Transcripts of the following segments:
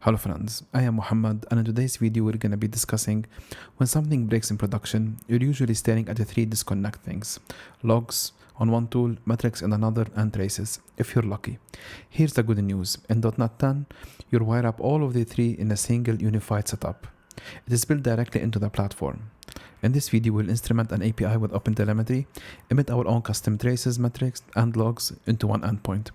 Hello friends, I am Mohamad, and in today's video we're going to be discussing when something breaks in production, you're usually staring at the three disconnect things: logs on one tool, metrics in another, and traces, if you're lucky. Here's the good news: in .NET 10, you'll wire up all of the three in a single unified setup. It is built directly into the platform. In this video, we'll instrument an API with OpenTelemetry, emit our own custom traces, metrics, and logs into one endpoint.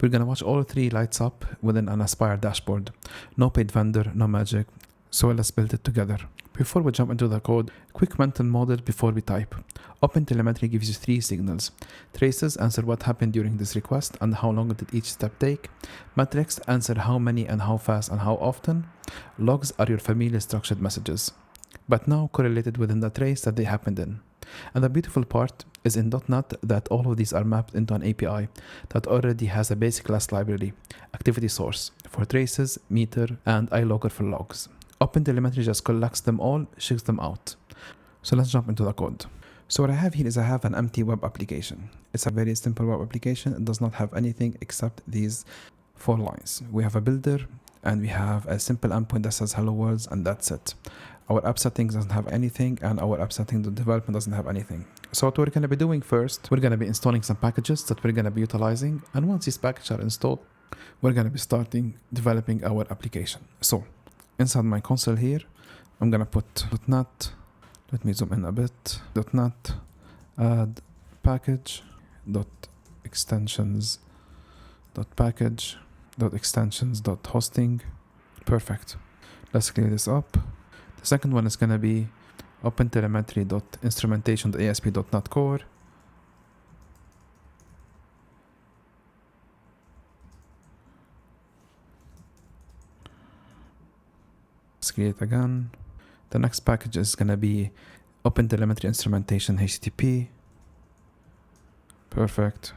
We're going to watch all three lights up within an Aspire dashboard. No paid vendor, no magic, so let's build it together. Before we jump into the code, quick mental model before we type. OpenTelemetry gives you three signals. Traces answer what happened during this request and how long did each step take. Metrics answer how many and how fast and how often. Logs are your familiar structured messages, but now correlated within the trace that they happened in. And the beautiful part is in .NET that all of these are mapped into an API that already has a basic class library, activity source for traces, meter, and iLogger for logs. OpenTelemetry just collects them all, ships them out. So let's jump into the code. So what I have here is I have an empty web application. It's a very simple web application. It does not have anything except these 4 lines. We have a builder and we have a simple endpoint that says hello world, and that's it. Our app settings doesn't have anything, and our app setting development doesn't have anything. So what we're going to be doing first, we're going to be installing some packages that we're going to be utilizing. And once these packages are installed, we're going to be starting developing our application. So inside my console here, I'm going to put .NET. Let me zoom in a bit. .NET add package .extensions .package .extensions .hosting. Perfect. Let's clear this up. The second one is going to be OpenTelemetry.instrumentation.asp.NET Core. Let's create again. The next package is going to be OpenTelemetry Instrumentation HTTP. Perfect.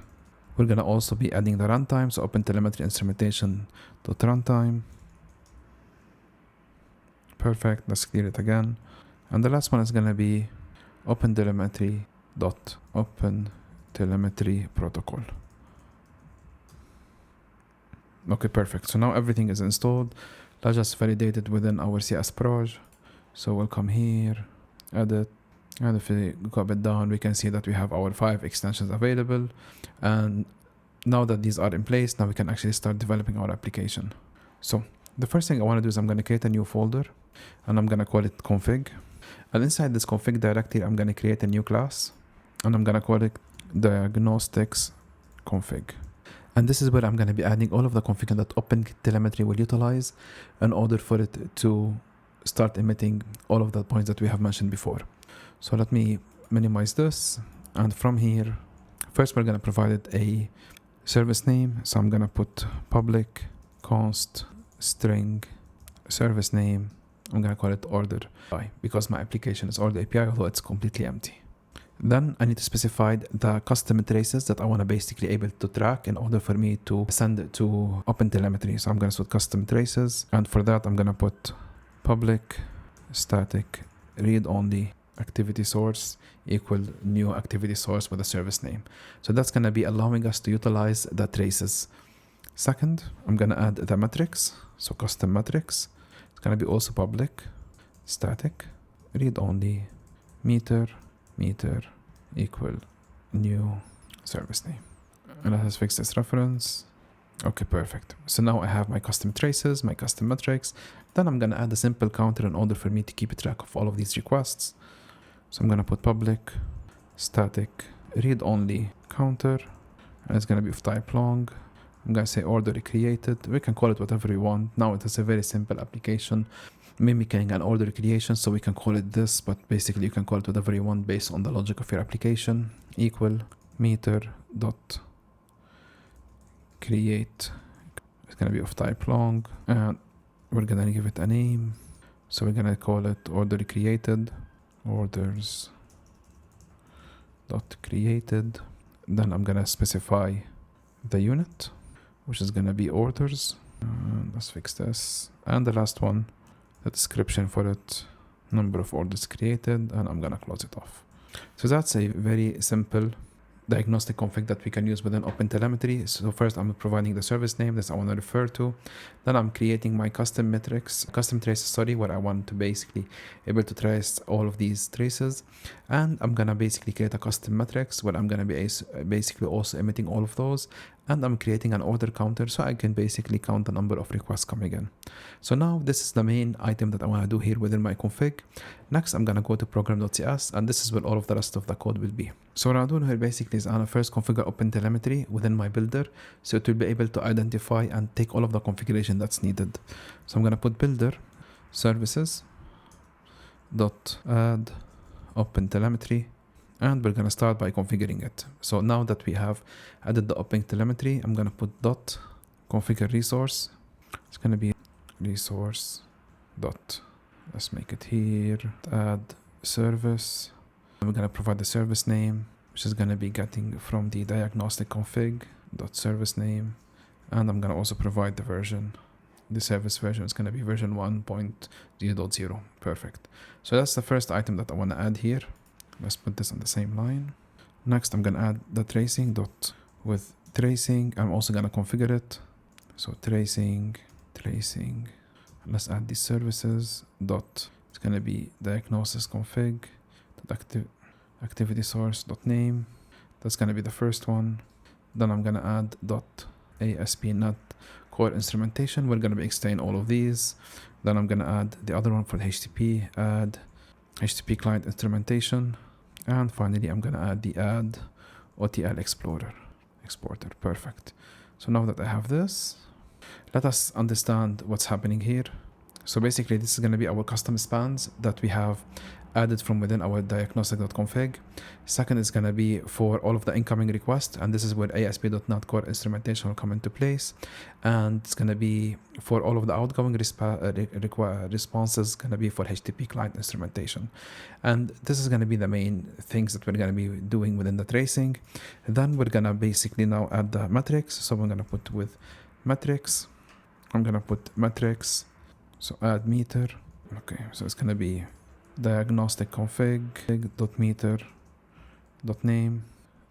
We're going to also be adding the runtime, so OpenTelemetry Instrumentation.runtime. Perfect. Let's clear it again. And the last one is going to be OpenTelemetry.OpenTelemetry protocol. Okay, perfect. So now everything is installed. Let's just validate it within our CS proj. So we'll come here, edit, and if we go a bit down, we can see that we have our 5 extensions available. And now that these are in place, now we can actually start developing our application. So the first thing I want to do is I'm going to create a new folder, and I'm going to call it config. And inside this config directory, I'm going to create a new class, and I'm going to call it diagnostics config. And this is where I'm going to be adding all of the config that OpenTelemetry will utilize in order for it to start emitting all of the points that we have mentioned before. So let me minimize this. And from here, first we're going to provide it a service name. So I'm going to put public const string service name. I'm going to call it order API because my application is order API, although it's completely empty. Then I need to specify the custom traces that I want to basically able to track in order for me to send it to OpenTelemetry. So I'm going to put custom traces. And for that, I'm going to put public static read only activity source equal new activity source with a service name. So that's going to be allowing us to utilize the traces. Second, I'm going to add the metrics. So custom metrics. It's going to be also public static read only meter equal new service name. And let's fix this reference. Okay, perfect. So now I have my custom traces, my custom metrics. Then I'm going to add a simple counter in order for me to keep track of all of these requests. So I'm going to put public static read only counter, and it's going to be of type long. I'm going to say order created. We can call it whatever we want. Now it is a very simple application mimicking an order creation, so we can call it this, but basically you can call it whatever you want based on the logic of your application. Equal meter dot create. It's going to be of type long, and we're going to give it a name. So we're going to call it order created, orders dot created. Then I'm going to specify the unit, which is going to be orders. Let's fix this. And the last one, the description for it, number of orders created, and I'm going to close it off. So that's a very simple diagnostic config that we can use within OpenTelemetry. So first I'm providing the service name that I want to refer to. Then I'm creating my custom traces, where I want to basically able to trace all of these traces. And I'm gonna basically create a custom metrics where I'm gonna be basically also emitting all of those. And I'm creating an order counter so I can basically count the number of requests coming in. So now this is the main item that I want to do here within my config. Next, I'm going to go to program.cs, and this is where all of the rest of the code will be. So what I'm doing here basically is I'm going to first configure OpenTelemetry within my builder, so it will be able to identify and take all of the configuration that's needed. So I'm going to put builder services dot add OpenTelemetry, and we're going to start by configuring it. So now that we have added the OpenTelemetry, I'm going to put dot ConfigureResource. It's going to be resource dot, let's make it here, add service. And we're going to provide the service name, which is going to be getting from the diagnostic config dot service name. And I'm going to also provide the version. The service version is going to be version 1.0.0. Perfect. So that's the first item that I want to add here. Let's put this on the same line. Next, I'm going to add the tracing dot with tracing. I'm also going to configure it. So tracing. Let's add these services dot. It's going to be diagnosis config activity source dot name. That's going to be the first one. Then I'm going to add dot ASP.NET Core instrumentation. We're going to be extending all of these. Then I'm going to add the other one for the HTTP, add HttpClient instrumentation. And finally, I'm going to add the add OTL exporter. Perfect. So now that I have this, let us understand what's happening here. So basically, this is going to be our custom spans that we have added from within our diagnostic.config. Second is going to be for all of the incoming requests, and this is where ASP.NET Core instrumentation will come into place. And it's going to be for all of the outgoing responses, going to be for HTTP client instrumentation. And this is going to be the main things that we're going to be doing within the tracing. Then we're going to basically now add the metrics. So we're going to put with metrics. I'm going to put metrics. So add meter. Okay, so it's going to be diagnostic config dot meter dot name.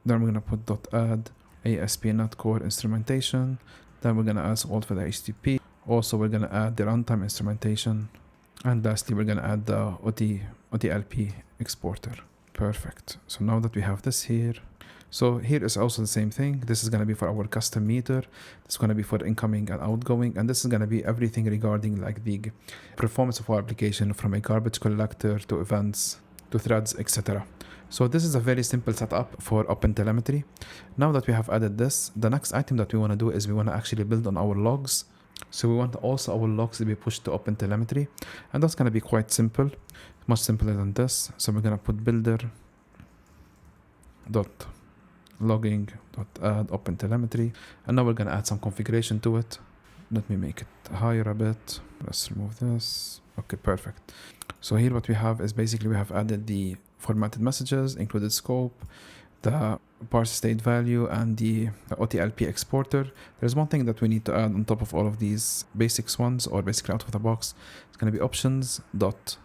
Then we're going to put dot add ASP.NET Core instrumentation. Then we're going to add all for the HTTP. Also, we're going to add the runtime instrumentation. And lastly, we're going to add the OTLP exporter. Perfect. So now that we have this here, so here is also the same thing. This is going to be for our custom meter. It's going to be for incoming and outgoing. And this is going to be everything regarding like the performance of our application, from a garbage collector to events to threads, etc. So this is a very simple setup for OpenTelemetry. Now that we have added this, the next item that we want to do is we want to actually build on our logs. So we want also our logs to be pushed to OpenTelemetry. And that's going to be quite simple, much simpler than this. So we're going to put builder dot logging dot add OpenTelemetry, and now we're going to add some configuration to it. Let me make it higher a bit. Let's remove this. Okay, perfect. So here what we have is basically we have added the formatted messages, included scope, the parse state value, and the OTLP exporter. There's one thing that we need to add on top of all of these basics ones, or basically out of the box. It's going to be options dot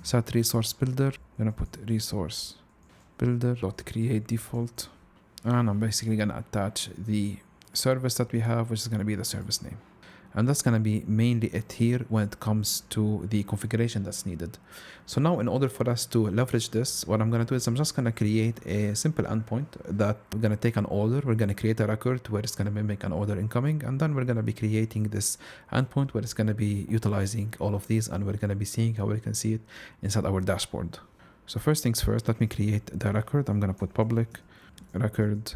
set resource builder. I'm going to put resource builder dot create default. And I'm basically going to attach the service that we have, which is going to be the service name. And that's going to be mainly it here when it comes to the configuration that's needed. So now in order for us to leverage this, what I'm going to do is I'm just going to create a simple endpoint that we're going to take an order. We're going to create a record where it's going to mimic an order incoming. And then we're going to be creating this endpoint where it's going to be utilizing all of these. And we're going to be seeing how we can see it inside our dashboard. So first things first, let me create the record. I'm going to put public record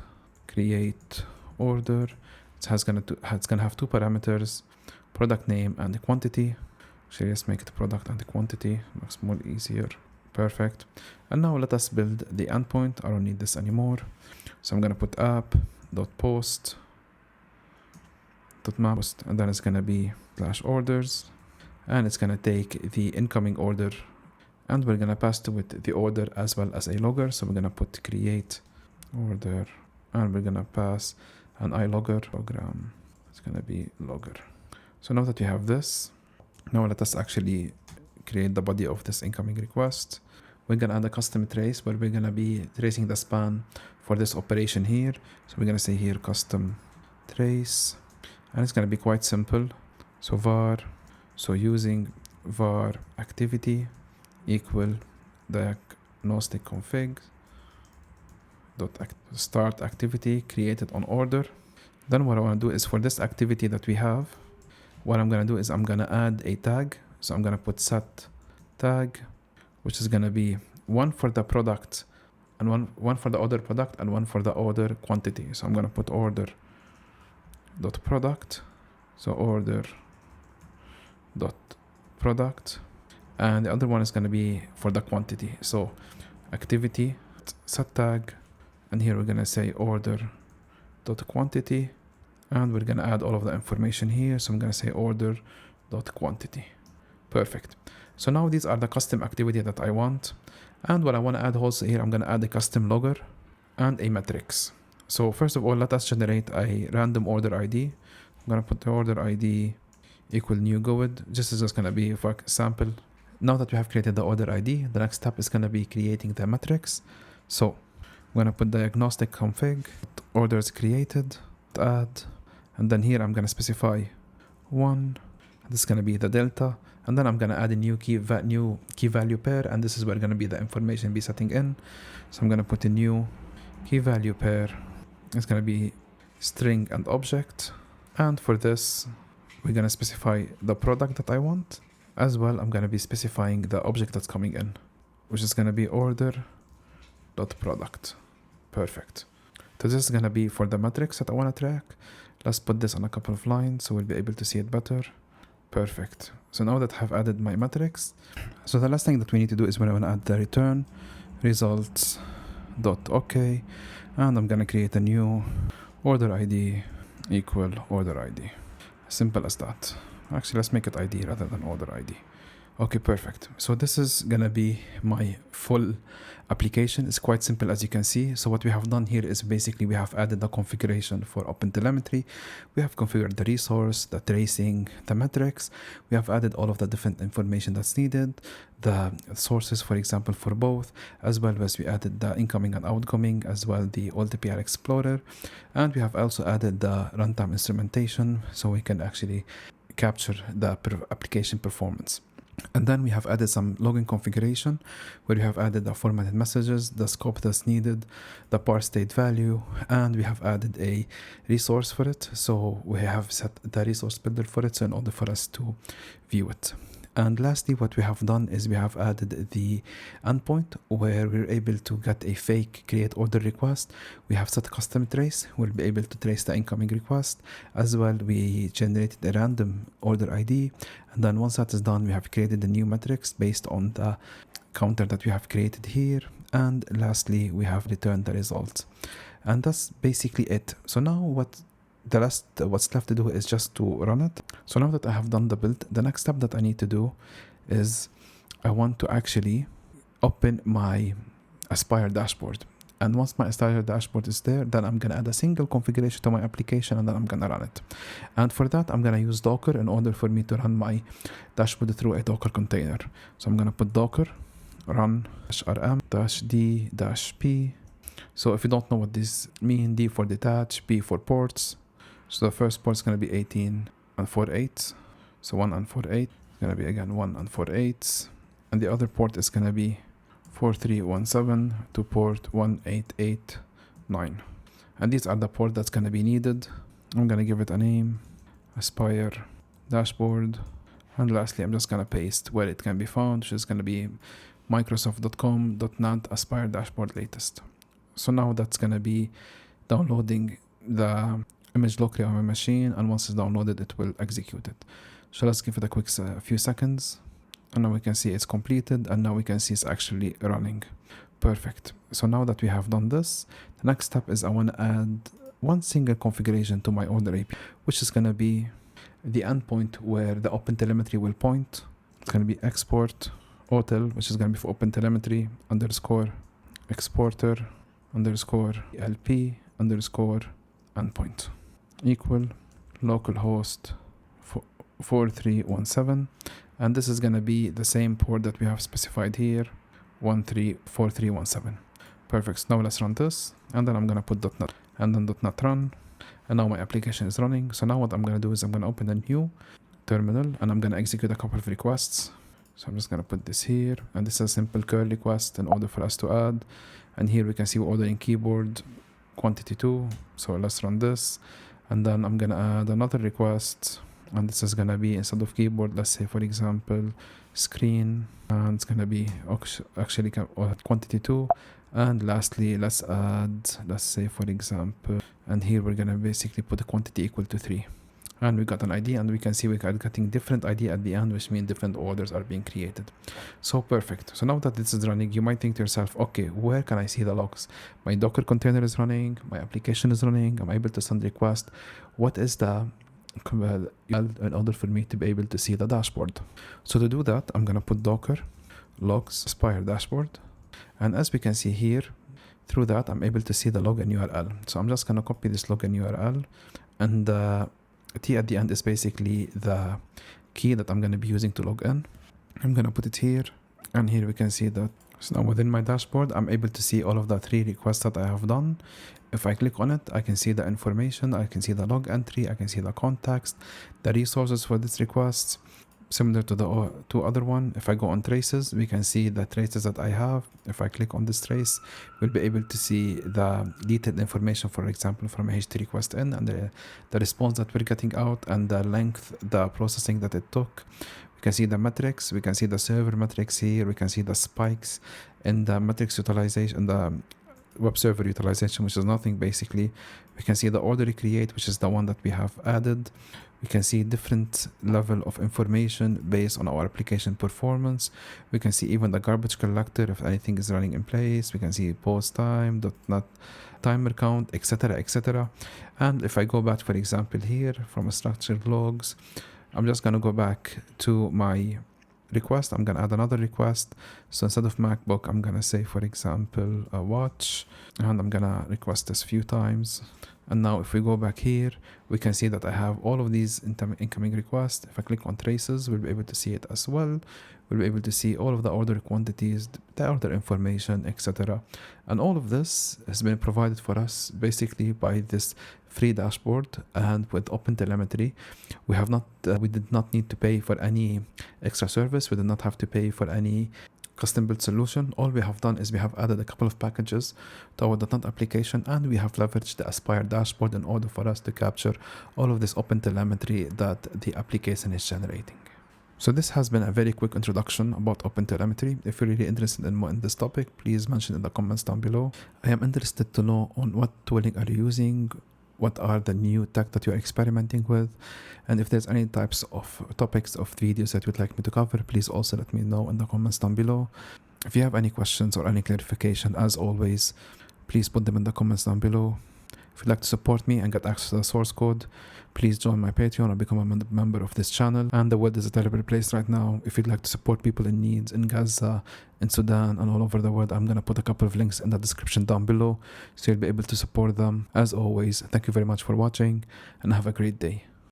create order. It's going to have two parameters, product name and the quantity. Actually, let's make it product and the quantity. Looks more easier. Perfect. And now let us build the endpoint. I don't need this anymore. So I'm going to put app.post .map, and then it's going to be /orders, and it's going to take the incoming order, and we're going to pass to it the order as well as a logger. So we're going to put create order, and we're going to pass an iLogger program. It's going to be logger. So now that we have this, now let us actually create the body of this incoming request. we're gonna add a custom trace where we're gonna be tracing the span for this operation here. So we're gonna say here custom trace, and it's gonna be quite simple. So var, so using var activity equal diagnostic config dot start activity created on order. Then what I want to do is for this activity that we have, what I'm going to do is I'm going to add a tag. So I'm going to put set tag, which is going to be one for the product and one for the order product and one for the order quantity. So I'm going to put order dot product, so order dot product, and the other one is going to be for the quantity. So activity set tag, and here we're going to say order dot quantity, and we're going to add all of the information here. So I'm going to say order dot quantity. Perfect. So now these are the custom activity that I want. And what I want to add also here, I'm going to add a custom logger and a metrics. So first of all, let us generate a random order ID. I'm going to put the order ID equal new GUID. This is just going to be for example. Now that we have created the order ID, the next step is going to be creating the metrics. So I'm going to put diagnostic config, orders created, add, and then here I'm going to specify 1. This is going to be the delta, and then I'm going to add a new key value pair, and this is where going to be the information be setting in. So I'm going to put a new key value pair. It's going to be string and object, and for this we're going to specify the product that I want. As well, I'm going to be specifying the object that's coming in, which is going to be order dot product. Perfect. So this is going to be for the metrics that I want to track. Let's put this on a couple of lines so we'll be able to see it better. Perfect. So now that I've added my metrics, so the last thing that we need to do is when I want to add the return results dot okay, and I'm going to create a new order ID equal order ID. Simple as that. Actually, let's make it ID rather than order ID. Okay, perfect. So this is gonna be my full application. It's quite simple, as you can see. So what we have done here is basically we have added the configuration for OpenTelemetry. We have configured the resource, the tracing, the metrics. We have added all of the different information that's needed, the sources, for example, for both, as well as we added the incoming and outgoing, as well the OTLP Explorer. And we have also added the runtime instrumentation, so we can actually capture the application performance. And then we have added some login configuration where we have added the formatted messages, the scope that's needed, the parse state value, and we have added a resource for it. So we have set the resource builder for it, so in order for us to view it. And lastly, what we have done is we have added the endpoint where we're able to get a fake create order request. We have set custom trace. We'll be able to trace the incoming request. As well, we generated a random order ID. And then once that is done, we have created the new metrics based on the counter that we have created here. And lastly, we have returned the results. And that's basically it. So now what's left to do is just to run it. So now that I have done the build, the next step that I need to do is I want to actually open my Aspire dashboard. And once my Aspire dashboard is there, then I'm going to add a single configuration to my application, and then I'm going to run it. And for that, I'm going to use Docker in order for me to run my dashboard through a Docker container. So I'm going to put Docker run -rm-d-p. So if you don't know what this means, D for detach, P for ports. So the first port is going to be 18 and 4/8. So 1 and 4/8. It's going to be again 1 and 4/8. And the other port is going to be 4317 to port 1889. And these are the ports that's going to be needed. I'm going to give it a name, Aspire dashboard. And lastly, I'm just going to paste where it can be found, which is going to be microsoft.com/.net Aspire dashboard latest. So now that's going to be downloading the image locally on my machine, and once it's downloaded, it will execute it. So let's give it a quick few seconds, and now we can see it's completed, and now we can see it's actually running. Perfect. So now that we have done this, the next step is I want to add one single configuration to my order API, which is going to be the endpoint where the OpenTelemetry will point. It's going to be export OTL, which is going to be for OpenTelemetry _exporter _LP _endpoint equal localhost 4317, and this is going to be the same port that we have specified here, 134317. Perfect. So now let's run this, and then I'm gonna put .NET and then .NET run, and now my application is running. So now what I'm gonna do is I'm gonna open a new terminal and I'm gonna execute a couple of requests. So I'm just gonna put this here, and this is a simple curl request in order for us to add. And here we can see we're ordering keyboard quantity 2. So let's run this, and then I'm gonna add another request, and this is gonna be, instead of keyboard, let's say for example screen, and it's gonna be actually quantity 2. And lastly, let's add, let's say for example, and here we're gonna basically put a quantity equal to 3. And we got an ID, and we can see we are getting different ID at the end, which means different orders are being created. So perfect. So now that this is running, you might think to yourself, okay, where can I see the logs? My Docker container is running, my application is running, I'm able to send request. What is the in order for me to be able to see the dashboard? So to do that, I'm gonna put Docker logs Aspire dashboard, and as we can see here, through that I'm able to see the login URL. So I'm just gonna copy this login URL, and T at the end is basically the key that I'm going to be using to log in. I'm going to put it here, and here we can see that. So now within my dashboard, I'm able to see all of the 3 requests that I have done. If I click on it, I can see the information, I can see the log entry, I can see the context, the resources for this request. Similar to the 2 other one, if I go on traces, we can see the traces that I have. If I click on this trace, we'll be able to see the detailed information, for example, from a HT request in, and the response that we're getting out, and the length, the processing that it took. We can see the metrics, we can see the server metrics here, we can see the spikes in the metrics utilization, the web server utilization, which is nothing basically. We can see the order create, which is the one that we have added. We can see different level of information based on our application performance. We can see even the garbage collector, if anything is running in place. We can see post time, .NET timer count, etc., etc. And if I go back, for example, here from a structured logs, I'm just going to go back to my request. I'm going to add another request. So instead of MacBook, I'm going to say, for example, a watch, and I'm going to request this a few times. And now if we go back here, we can see that I have all of these incoming requests. If I click on traces, we'll be able to see it as well. We'll be able to see all of the order quantities, the order information, etc. And all of this has been provided for us basically by this free dashboard. And with OpenTelemetry, we did not need to pay for any extra service. We did not have to pay for any custom built solution. All we have done is we have added a couple of packages to our .NET application, and we have leveraged the Aspire dashboard in order for us to capture all of this OpenTelemetry that the application is generating. So this has been a very quick introduction about OpenTelemetry. If you're really interested in more in this topic, please mention in the comments down below. I am interested to know on what tooling are you using, what are the new tech that you're experimenting with, and if there's any types of topics of videos that you'd like me to cover, please also let me know in the comments down below. If you have any questions or any clarification, as always, please put them in the comments down below. If you'd like to support me and get access to the source code, please join my Patreon or become a member of this channel. And the world is a terrible place right now. If you'd like to support people in needs in Gaza, in Sudan, and all over the world, I'm going to put a couple of links in the description down below, so you'll be able to support them. As always, thank you very much for watching, and have a great day.